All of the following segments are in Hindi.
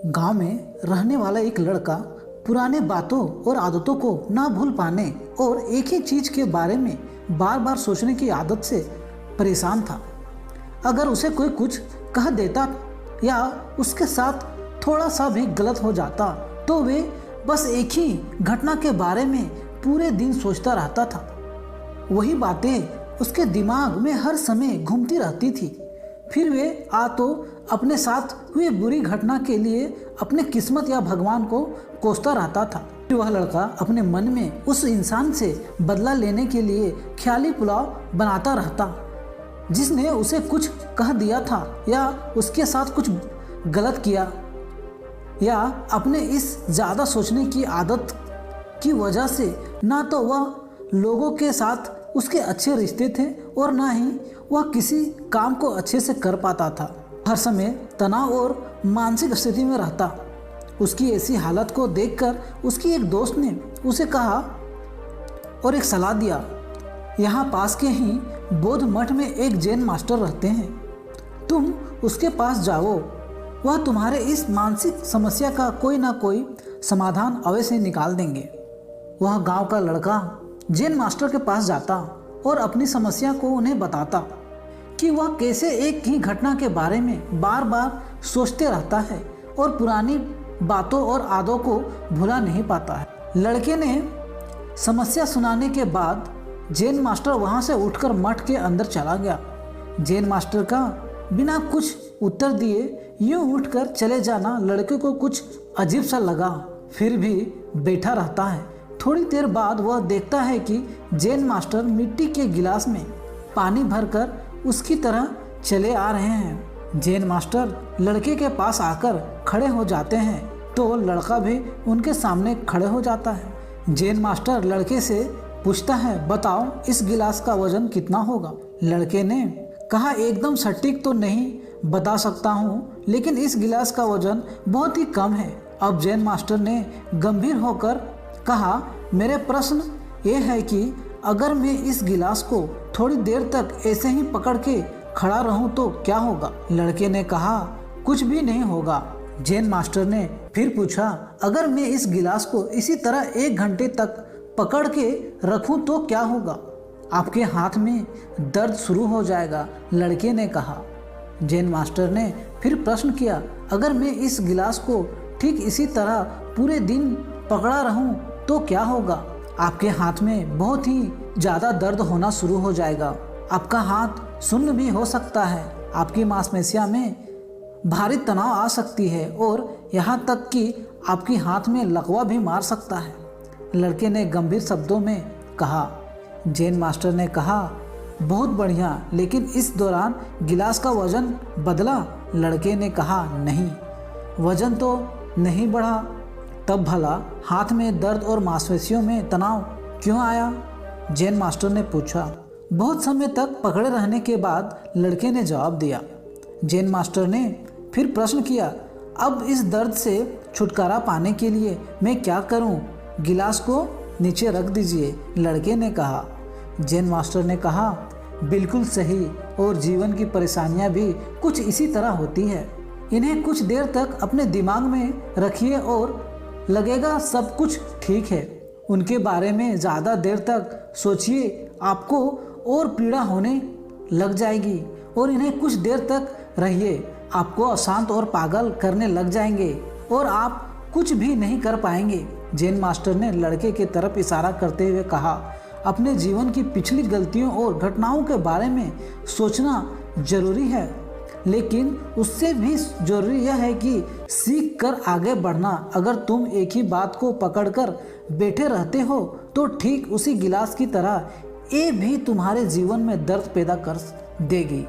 गांव में रहने वाला एक लड़का पुराने बातों और आदतों को ना भूल पाने और एक ही चीज के बारे में बार बार सोचने की आदत से परेशान था। अगर उसे कोई कुछ कह देता या उसके साथ थोड़ा सा भी गलत हो जाता तो वे बस एक ही घटना के बारे में पूरे दिन सोचता रहता था। वही बातें उसके दिमाग में हर समय घूमती रहती थी। फिर वे तो अपने साथ हुई बुरी घटना के लिए अपने किस्मत या भगवान को कोसता रहता था। फिर वह लड़का अपने मन में उस इंसान से बदला लेने के लिए ख्याली पुलाव बनाता रहता जिसने उसे कुछ कह दिया था या उसके साथ कुछ गलत किया, या अपने इस ज़्यादा सोचने की आदत की वजह से ना तो वह लोगों के साथ उसके अच्छे रिश्ते थे और ना ही वह किसी काम को अच्छे से कर पाता था। हर समय तनाव और मानसिक स्थिति में रहता। उसकी ऐसी हालत को देखकर उसकी एक दोस्त ने उसे कहा और एक सलाह दिया। यहाँ पास के ही बौद्ध मठ में एक जैन मास्टर रहते हैं, तुम उसके पास जाओ, वह तुम्हारे इस मानसिक समस्या का कोई ना कोई समाधान अवश्य निकाल देंगे। वह गांव का लड़का जैन मास्टर के पास जाता और अपनी समस्या को उन्हें बताता कि वह कैसे एक ही घटना के बारे में बार बार सोचते रहता है और पुरानी बातों और आदतों को भुला नहीं पाता है। लड़के ने समस्या सुनाने के बाद जैन मास्टर वहां से उठकर मठ के अंदर चला गया। जैन मास्टर का बिना कुछ उत्तर दिए यूं उठकर चले जाना लड़के को कुछ अजीब सा लगा। फिर भी बैठा रहता है। थोड़ी देर बाद वह देखता है कि जैन मास्टर मिट्टी के गिलास में पानी भरकर उसकी तरह चले आ रहे हैं। जैन मास्टर लड़के के पास आकर खड़े हो जाते हैं तो लड़का भी उनके सामने खड़े हो जाता है। जैन मास्टर लड़के से पूछता है, बताओ इस गिलास का वजन कितना होगा? लड़के ने कहा, एकदम सटीक तो नहीं बता सकता हूँ, लेकिन इस गिलास का वजन बहुत ही कम है। अब जैन मास्टर ने गंभीर होकर कहा, मेरे प्रश्न ये है कि अगर मैं इस गिलास को थोड़ी देर तक ऐसे ही पकड़ के खड़ा रहूं तो क्या होगा? लड़के ने कहा, कुछ भी नहीं होगा। जैन मास्टर ने फिर पूछा, अगर मैं इस गिलास को इसी तरह 1 घंटे तक पकड़ के रखूं तो क्या होगा? आपके हाथ में दर्द शुरू हो जाएगा, लड़के ने कहा। जैन मास्टर ने फिर प्रश्न किया, अगर मैं इस गिलास को ठीक इसी तरह पूरे दिन पकड़ा रहूं तो क्या होगा? आपके हाथ में बहुत ही ज़्यादा दर्द होना शुरू हो जाएगा। आपका हाथ सुन्न भी हो सकता है। आपकी मांसपेशियों में भारी तनाव आ सकती है और यहाँ तक कि आपके हाथ में लकवा भी मार सकता है, लड़के ने गंभीर शब्दों में कहा। जैन मास्टर ने कहा, बहुत बढ़िया, लेकिन इस दौरान गिलास का वजन बदला? लड़के ने कहा, नहीं, वजन तो नहीं बढ़ा। तब भला हाथ में दर्द और मांसपेशियों में तनाव क्यों आया? जैन मास्टर ने पूछा। बहुत समय तक पकड़े रहने के बाद लड़के ने जवाब दिया। जैन मास्टर ने फिर प्रश्न किया, अब इस दर्द से छुटकारा पाने के लिए मैं क्या करूं? गिलास को नीचे रख दीजिए, लड़के ने कहा। जैन मास्टर ने कहा, बिल्कुल सही, और जीवन की परेशानियां भी कुछ इसी तरह होती है। इन्हें कुछ देर तक अपने दिमाग में रखिए और लगेगा सब कुछ ठीक है। उनके बारे में ज़्यादा देर तक सोचिए, आपको और पीड़ा होने लग जाएगी, और इन्हें कुछ देर तक रहिए, आपको अशांत और पागल करने लग जाएंगे और आप कुछ भी नहीं कर पाएंगे। जैन मास्टर ने लड़के की तरफ इशारा करते हुए कहा, अपने जीवन की पिछली गलतियों और घटनाओं के बारे में सोचना जरूरी है, लेकिन उससे भी जरूरी यह है कि सीख कर आगे बढ़ना। अगर तुम एक ही बात को पकड़कर बैठे रहते हो तो ठीक उसी गिलास की तरह ये भी तुम्हारे जीवन में दर्द पैदा कर देगी।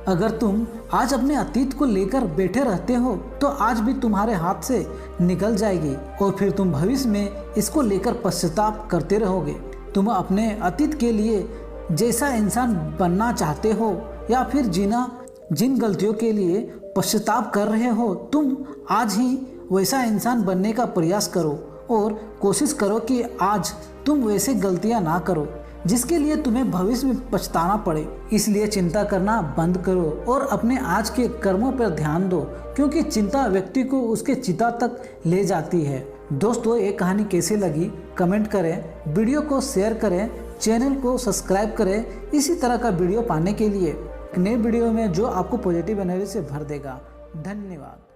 अगर तुम आज अपने अतीत को लेकर बैठे रहते हो तो आज भी तुम्हारे हाथ से निकल जाएगी और फिर तुम भविष्य में इसको लेकर पश्चाताप करते रहोगे। तुम अपने अतीत के लिए जैसा इंसान बनना चाहते हो या फिर जिन गलतियों के लिए पश्चाताप कर रहे हो, तुम आज ही वैसा इंसान बनने का प्रयास करो और कोशिश करो कि आज तुम वैसे गलतियां ना करो। जिसके लिए तुम्हें भविष्य में पछताना पड़े। इसलिए चिंता करना बंद करो और अपने आज के कर्मों पर ध्यान दो, क्योंकि चिंता व्यक्ति को उसके चिता तक ले जाती है। दोस्तों, ये कहानी कैसी लगी कमेंट करें, वीडियो को शेयर करें, चैनल को सब्सक्राइब करें इसी तरह का वीडियो पाने के लिए। नए वीडियो में जो आपको पॉजिटिव एनर्जी से भर देगा। धन्यवाद।